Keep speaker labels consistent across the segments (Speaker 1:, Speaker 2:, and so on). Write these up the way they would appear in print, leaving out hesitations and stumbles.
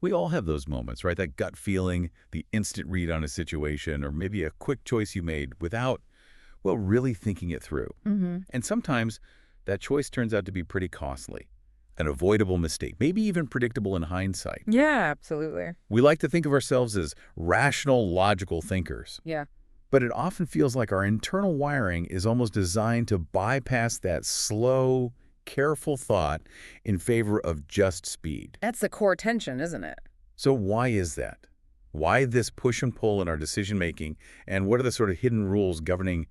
Speaker 1: We all have those moments, right? That gut feeling, the instant read on a situation, or maybe a quick choice you made without, well, really thinking it through.
Speaker 2: Mm-hmm.
Speaker 1: And sometimes that choice turns out to be pretty costly, an avoidable mistake, maybe even predictable in hindsight.
Speaker 2: Yeah, absolutely.
Speaker 1: We like to think of ourselves as rational, logical thinkers,
Speaker 2: Yeah.
Speaker 1: but it often feels like our internal wiring is almost designed to bypass that slow, careful thought in favor of just speed.
Speaker 2: That's the core tension, isn't it?
Speaker 1: So why is that? Why this push and pull in our decision-making, and what are the sort of hidden rules governing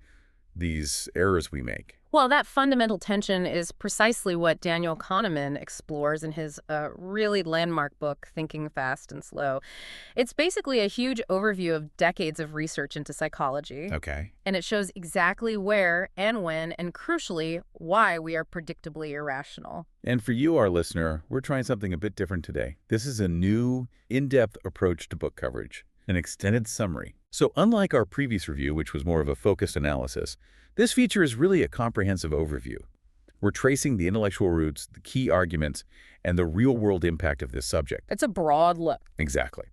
Speaker 1: these errors we make?
Speaker 2: Well, that fundamental tension is precisely what Daniel Kahneman explores in his really landmark book, Thinking Fast and Slow. It's basically a huge overview of decades of research into psychology,
Speaker 1: Okay.
Speaker 2: and it shows exactly where and when, and crucially, why we are predictably irrational.
Speaker 1: And for you, our listener, we're trying something a bit different today. This is a new, in-depth approach to book coverage, an extended summary. So unlike our previous review, which was more of a focused analysis, this feature is really a comprehensive overview. We're tracing the intellectual roots, the key arguments, and the real-world impact of this subject.
Speaker 2: It's a broad look.
Speaker 1: Exactly.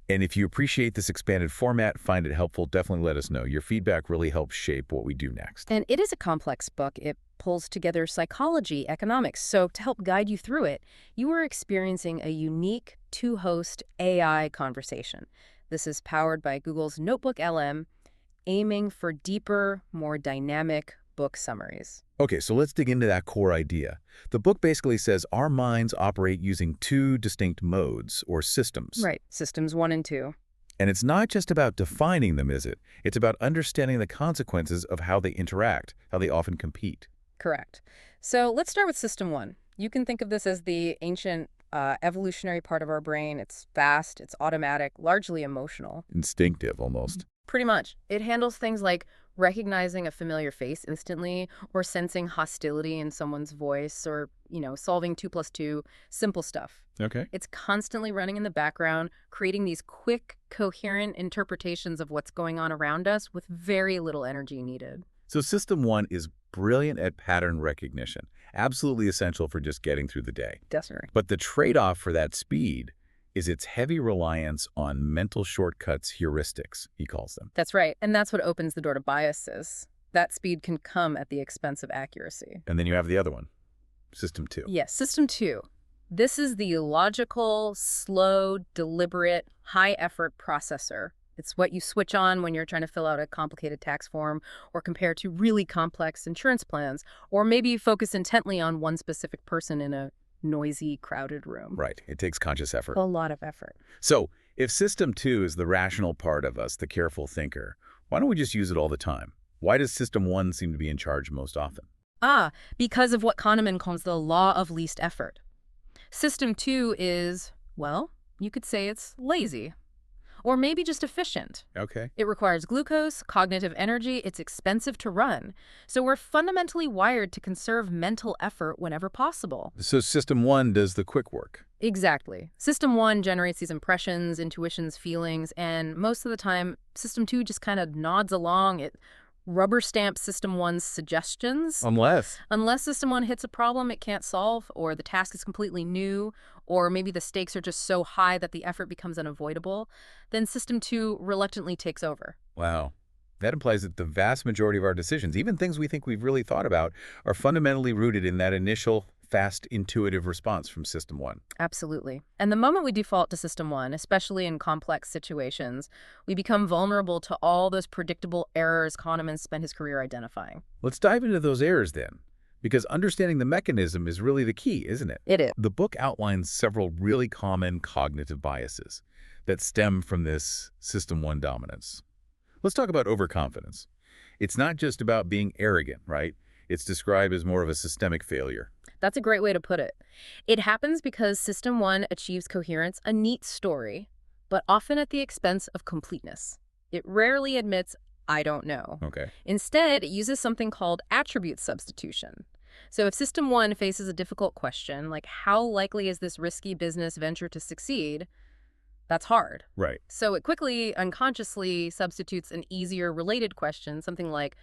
Speaker 1: And if you appreciate this expanded format, find it helpful, definitely let us know. Your feedback really helps shape what we do next.
Speaker 2: And it is a complex book. It pulls together psychology, economics. So to help guide you through it, you are experiencing a unique two-host AI conversation. This is powered by Google's NotebookLM, aiming for deeper, more dynamic book summaries.
Speaker 1: Okay, so let's dig into that core idea. The book basically says our minds operate using two distinct modes or systems.
Speaker 2: Right. Systems 1 and 2.
Speaker 1: And it's not just about defining them, is it? It's about understanding the consequences of how they interact, how they often compete.
Speaker 2: Correct. So let's start with System 1. You can think of this as the ancient evolutionary part of our brain. It's fast, it's automatic, largely emotional.
Speaker 1: Instinctive, almost.
Speaker 2: Pretty much. It handles things like recognizing a familiar face instantly, or sensing hostility in someone's voice, or, solving 2 plus 2, simple stuff.
Speaker 1: Okay.
Speaker 2: It's constantly running in the background, creating these quick, coherent interpretations of what's going on around us with very little energy needed.
Speaker 1: So System 1 is brilliant at pattern recognition, absolutely essential for just getting through the day.
Speaker 2: Definitely.
Speaker 1: But the trade-off for that speed is its heavy reliance on mental shortcuts, heuristics, he calls them.
Speaker 2: That's right. And that's what opens the door to biases. That speed can come at the expense of accuracy.
Speaker 1: And then you have the other one, System 2.
Speaker 2: Yes, System 2. This is the logical, slow, deliberate, high-effort processor. It's what you switch on when you're trying to fill out a complicated tax form or compare two really complex insurance plans, or maybe you focus intently on one specific person in a noisy, crowded room.
Speaker 1: Right. It takes conscious effort.
Speaker 2: A lot of effort.
Speaker 1: So if System 2 is the rational part of us, the careful thinker, why don't we just use it all the time? Why does System 1 seem to be in charge most often?
Speaker 2: Because of what Kahneman calls the law of least effort. System 2 is, well, you could say it's lazy. Or maybe just efficient.
Speaker 1: Okay.
Speaker 2: It requires glucose, cognitive energy, it's expensive to run. So we're fundamentally wired to conserve mental effort whenever possible.
Speaker 1: So System 1 does the quick work.
Speaker 2: Exactly. System 1 generates these impressions, intuitions, feelings, and most of the time, System 2 just kind of nods along. It rubber stamps System 1's suggestions. Unless System 1 hits a problem it can't solve, or the task is completely new, or maybe the stakes are just so high that the effort becomes unavoidable, then System 2 reluctantly takes over.
Speaker 1: Wow. That implies that the vast majority of our decisions, even things we think we've really thought about, are fundamentally rooted in that initial, fast, intuitive response from System 1.
Speaker 2: Absolutely. And the moment we default to System 1, especially in complex situations, we become vulnerable to all those predictable errors Kahneman spent his career identifying.
Speaker 1: Let's dive into those errors then, because understanding the mechanism is really the key, isn't it?
Speaker 2: It is.
Speaker 1: The book outlines several really common cognitive biases that stem from this System 1 dominance. Let's talk about overconfidence. It's not just about being arrogant, right? It's described as more of a systemic failure.
Speaker 2: That's a great way to put it. It happens because System 1 achieves coherence, a neat story, but often at the expense of completeness. It rarely admits, I don't know.
Speaker 1: Okay.
Speaker 2: Instead, it uses something called attribute substitution. So if System 1 faces a difficult question, like how likely is this risky business venture to succeed, that's hard.
Speaker 1: Right.
Speaker 2: So it quickly, unconsciously substitutes an easier related question, something like,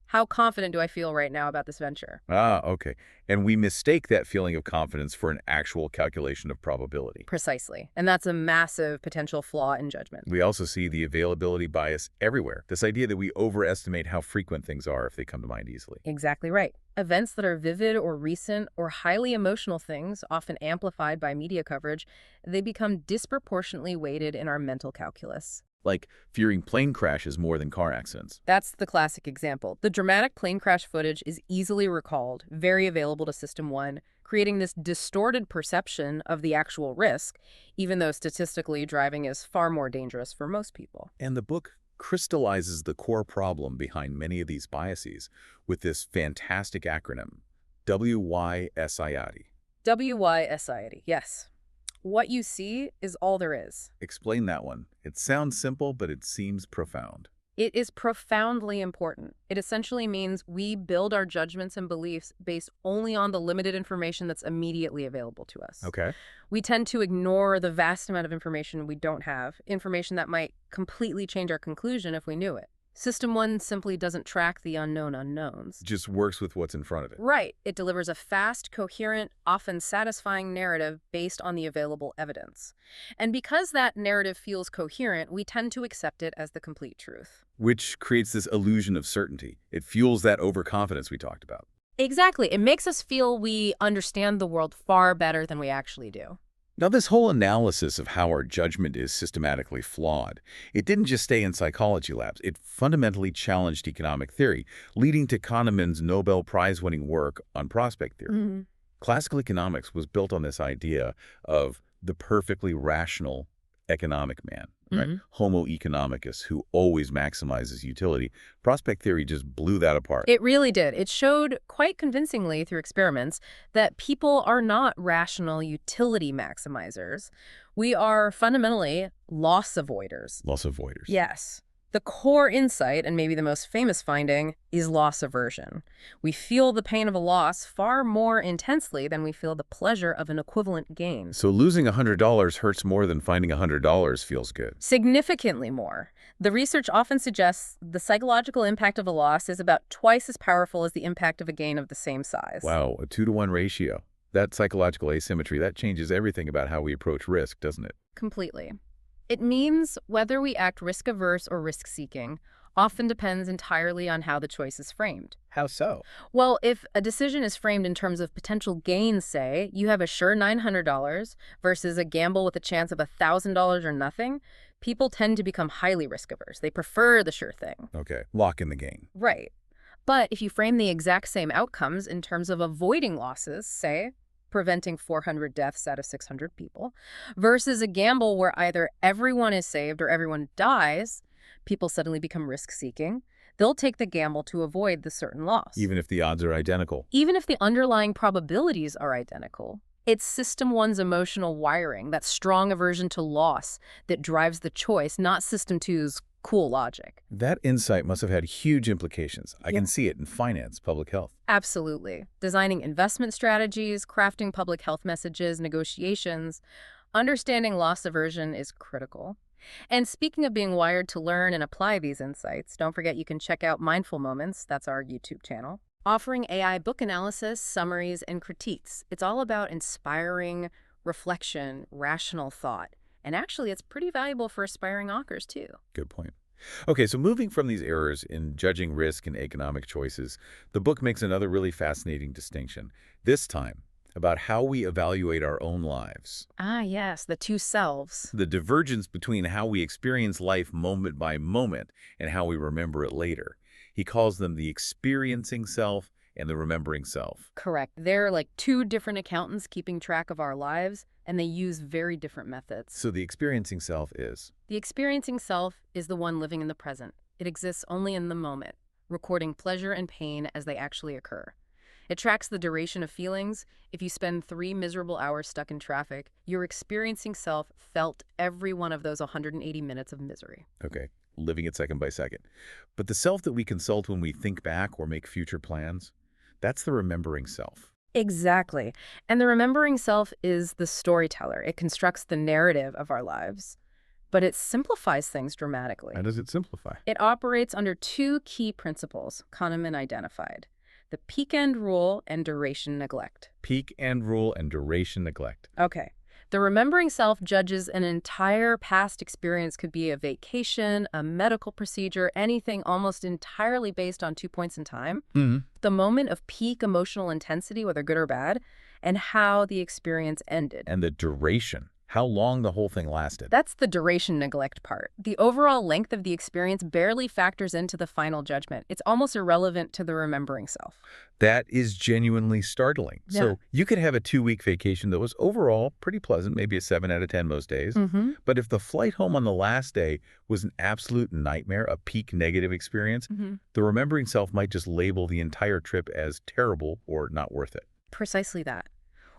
Speaker 2: How confident do I feel right now about this venture?
Speaker 1: Ah, okay. And we mistake that feeling of confidence for an actual calculation of probability.
Speaker 2: Precisely. And that's a massive potential flaw in judgment.
Speaker 1: We also see the availability bias everywhere. This idea that we overestimate how frequent things are if they come to mind easily.
Speaker 2: Exactly right. Events that are vivid or recent or highly emotional things, often amplified by media coverage, they become disproportionately weighted in our mental calculus.
Speaker 1: Like fearing plane crashes more than car accidents.
Speaker 2: That's the classic example. The dramatic plane crash footage is easily recalled, very available to System 1, creating this distorted perception of the actual risk, even though statistically driving is far more dangerous for most people.
Speaker 1: And the book crystallizes the core problem behind many of these biases with this fantastic acronym, WYSIATI.
Speaker 2: WYSIATI, yes. What you see is all there is.
Speaker 1: Explain that one. It sounds simple, but it seems profound.
Speaker 2: It is profoundly important. It essentially means we build our judgments and beliefs based only on the limited information that's immediately available to us.
Speaker 1: Okay.
Speaker 2: We tend to ignore the vast amount of information we don't have, information that might completely change our conclusion if we knew it. System 1 simply doesn't track the unknown unknowns.
Speaker 1: Just works with what's in front of it.
Speaker 2: Right. It delivers a fast, coherent, often satisfying narrative based on the available evidence. And because that narrative feels coherent, we tend to accept it as the complete truth.
Speaker 1: Which creates this illusion of certainty. It fuels that overconfidence we talked about.
Speaker 2: Exactly. It makes us feel we understand the world far better than we actually do.
Speaker 1: Now, this whole analysis of how our judgment is systematically flawed, it didn't just stay in psychology labs. It fundamentally challenged economic theory, leading to Kahneman's Nobel Prize-winning work on prospect theory. Classical economics was built on this idea of the perfectly rational economic man, right? Homo economicus, who always maximizes utility. Prospect theory just blew that apart.
Speaker 2: It really did. It showed quite convincingly through experiments that people are not rational utility maximizers. We are fundamentally loss avoiders.
Speaker 1: Loss avoiders.
Speaker 2: Yes. The core insight, and maybe the most famous finding, is loss aversion. We feel the pain of a loss far more intensely than we feel the pleasure of an equivalent gain.
Speaker 1: So losing $100 hurts more than finding $100 feels good.
Speaker 2: Significantly more. The research often suggests the psychological impact of a loss is about twice as powerful as the impact of a gain of the same size.
Speaker 1: Wow, a 2-to-1 ratio. That psychological asymmetry, that changes everything about how we approach risk, doesn't it?
Speaker 2: Completely. It means whether we act risk-averse or risk-seeking often depends entirely on how the choice is framed.
Speaker 3: How so?
Speaker 2: Well, if a decision is framed in terms of potential gains, say, you have a sure $900 versus a gamble with a chance of $1,000 or nothing, people tend to become highly risk-averse. They prefer the sure thing.
Speaker 1: Okay, lock in the gain.
Speaker 2: Right. But if you frame the exact same outcomes in terms of avoiding losses, say, preventing 400 deaths out of 600 people, versus a gamble where either everyone is saved or everyone dies, people suddenly become risk-seeking. They'll take the gamble to avoid the certain loss.
Speaker 1: Even if the odds are identical.
Speaker 2: Even if the underlying probabilities are identical. It's System 1's emotional wiring, that strong aversion to loss, that drives the choice, not System 2's cool logic.
Speaker 1: That insight must have had huge implications. I can see it in finance, public health.
Speaker 2: Absolutely. Designing investment strategies, crafting public health messages, negotiations. Understanding loss aversion is critical. And speaking of being wired to learn and apply these insights, don't forget you can check out Mindful Moments, that's our YouTube channel, offering AI book analysis, summaries, and critiques. It's all about inspiring reflection, rational thought. And actually, it's pretty valuable for aspiring authors, too.
Speaker 1: Good point. Okay, so moving from these errors in judging risk and economic choices, the book makes another really fascinating distinction, this time about how we evaluate our own lives.
Speaker 2: Ah, yes, the two selves.
Speaker 1: The divergence between how we experience life moment by moment and how we remember it later. He calls them the experiencing self and the remembering self.
Speaker 2: Correct. They're like two different accountants keeping track of our lives, and they use very different methods.
Speaker 1: So the experiencing self is?
Speaker 2: The experiencing self is the one living in the present. It exists only in the moment, recording pleasure and pain as they actually occur. It tracks the duration of feelings. If you spend 3 miserable hours stuck in traffic, your experiencing self felt every one of those 180 minutes of misery.
Speaker 1: Okay, living it second by second. But the self that we consult when we think back or make future plans, that's the remembering self.
Speaker 2: Exactly. And the remembering self is the storyteller. It constructs the narrative of our lives. But it simplifies things dramatically.
Speaker 1: How does it simplify?
Speaker 2: It operates under two key principles Kahneman identified: the peak end rule and duration neglect.
Speaker 1: Peak end rule and duration neglect.
Speaker 2: Okay. The remembering self judges an entire past experience, could be a vacation, a medical procedure, anything almost entirely based on 2 points in time. The moment of peak emotional intensity, whether good or bad, and how the experience ended.
Speaker 1: And the duration. How long the whole thing lasted.
Speaker 2: That's the duration neglect part. The overall length of the experience barely factors into the final judgment. It's almost irrelevant to the remembering self.
Speaker 1: That is genuinely startling.
Speaker 2: Yeah.
Speaker 1: So you could have a 2-week vacation that was overall pretty pleasant, maybe a 7 out of 10 most days. But if the flight home on the last day was an absolute nightmare, a peak negative experience, the remembering self might just label the entire trip as terrible or not worth it.
Speaker 2: Precisely that.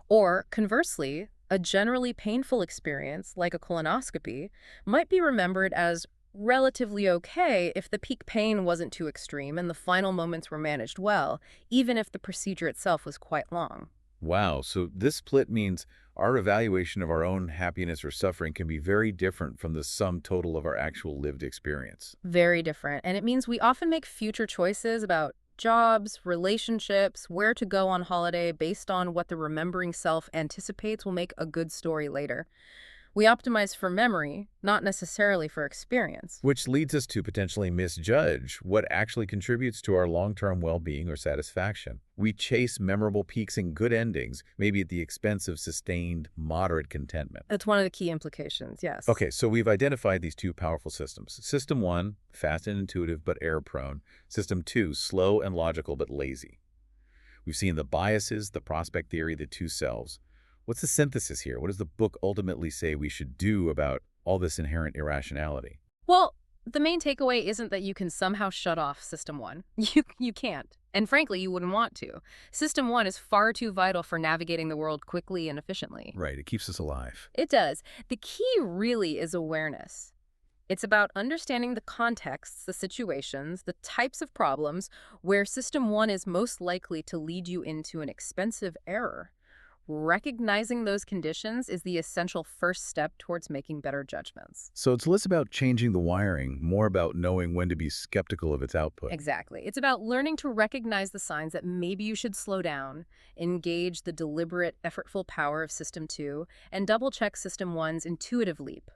Speaker 2: Or, conversely, a generally painful experience, like a colonoscopy, might be remembered as relatively okay if the peak pain wasn't too extreme and the final moments were managed well, even if the procedure itself was quite long.
Speaker 1: Wow, so this split means our evaluation of our own happiness or suffering can be very different from the sum total of our actual lived experience.
Speaker 2: Very different. And it means we often make future choices about jobs, relationships, where to go on holiday based on what the remembering self anticipates will make a good story later. We optimize for memory, not necessarily for experience.
Speaker 1: Which leads us to potentially misjudge what actually contributes to our long-term well-being or satisfaction. We chase memorable peaks and good endings, maybe at the expense of sustained, moderate contentment.
Speaker 2: That's one of the key implications, yes.
Speaker 1: Okay, so we've identified these two powerful systems. System 1, fast and intuitive but error-prone. System 2, slow and logical but lazy. We've seen the biases, the prospect theory, the two selves. What's the synthesis here? What does the book ultimately say we should do about all this inherent irrationality?
Speaker 2: Well, the main takeaway isn't that you can somehow shut off System 1. You can't. And frankly, you wouldn't want to. System 1 is far too vital for navigating the world quickly and efficiently.
Speaker 1: Right, it keeps us alive.
Speaker 2: It does. The key really is awareness. It's about understanding the contexts, the situations, the types of problems where System 1 is most likely to lead you into an expensive error. Recognizing those conditions is the essential first step towards making better judgments.
Speaker 1: So it's less about changing the wiring, more about knowing when to be skeptical of its output.
Speaker 2: Exactly. It's about learning to recognize the signs that maybe you should slow down, engage the deliberate, effortful power of System 2, and double-check System 1's intuitive leap.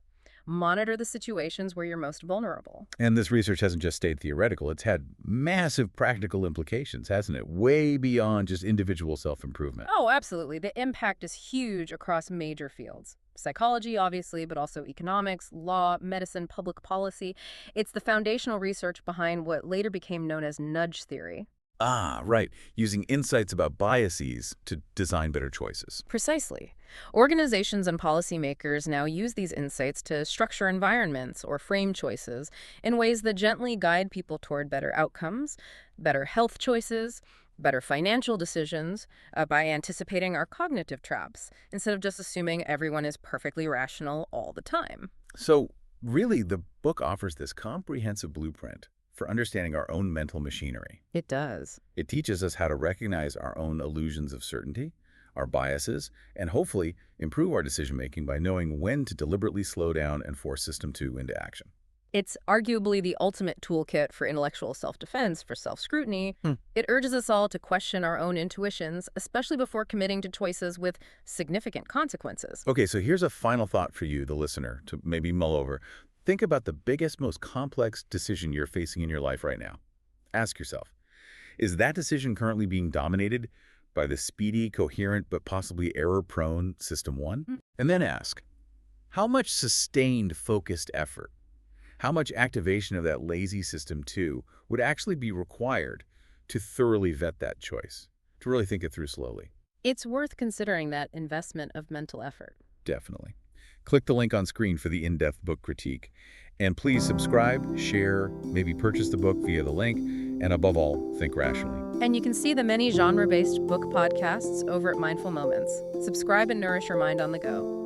Speaker 2: Monitor the situations where you're most vulnerable.
Speaker 1: And this research hasn't just stayed theoretical. It's had massive practical implications, hasn't it? Way beyond just individual self-improvement.
Speaker 2: Oh, absolutely. The impact is huge across major fields. Psychology, obviously, but also economics, law, medicine, public policy. It's the foundational research behind what later became known as nudge theory.
Speaker 1: Ah, right. Using insights about biases to design better choices.
Speaker 2: Precisely. Organizations and policymakers now use these insights to structure environments or frame choices in ways that gently guide people toward better outcomes, better health choices, better financial decisions, by anticipating our cognitive traps, instead of just assuming everyone is perfectly rational all the time.
Speaker 1: So, really, the book offers this comprehensive blueprint for understanding our own mental machinery.
Speaker 2: It does.
Speaker 1: It teaches us how to recognize our own illusions of certainty, our biases, and hopefully improve our decision-making by knowing when to deliberately slow down and force System 2 into action.
Speaker 2: It's arguably the ultimate toolkit for intellectual self-defense, for self-scrutiny. It urges us all to question our own intuitions, especially before committing to choices with significant consequences.
Speaker 1: Okay, so here's a final thought for you, the listener, to maybe mull over. Think about the biggest, most complex decision you're facing in your life right now. Ask yourself, is that decision currently being dominated by the speedy, coherent, but possibly error-prone System 1? And then ask, how much sustained, focused effort, how much activation of that lazy System 2 would actually be required to thoroughly vet that choice, to really think it through slowly?
Speaker 2: It's worth considering that investment of mental effort.
Speaker 1: Definitely. Click the link on screen for the in-depth book critique. And please subscribe, share, maybe purchase the book via the link, and above all, think rationally.
Speaker 2: And you can see the many genre-based book podcasts over at Mindful Moments. Subscribe and nourish your mind on the go.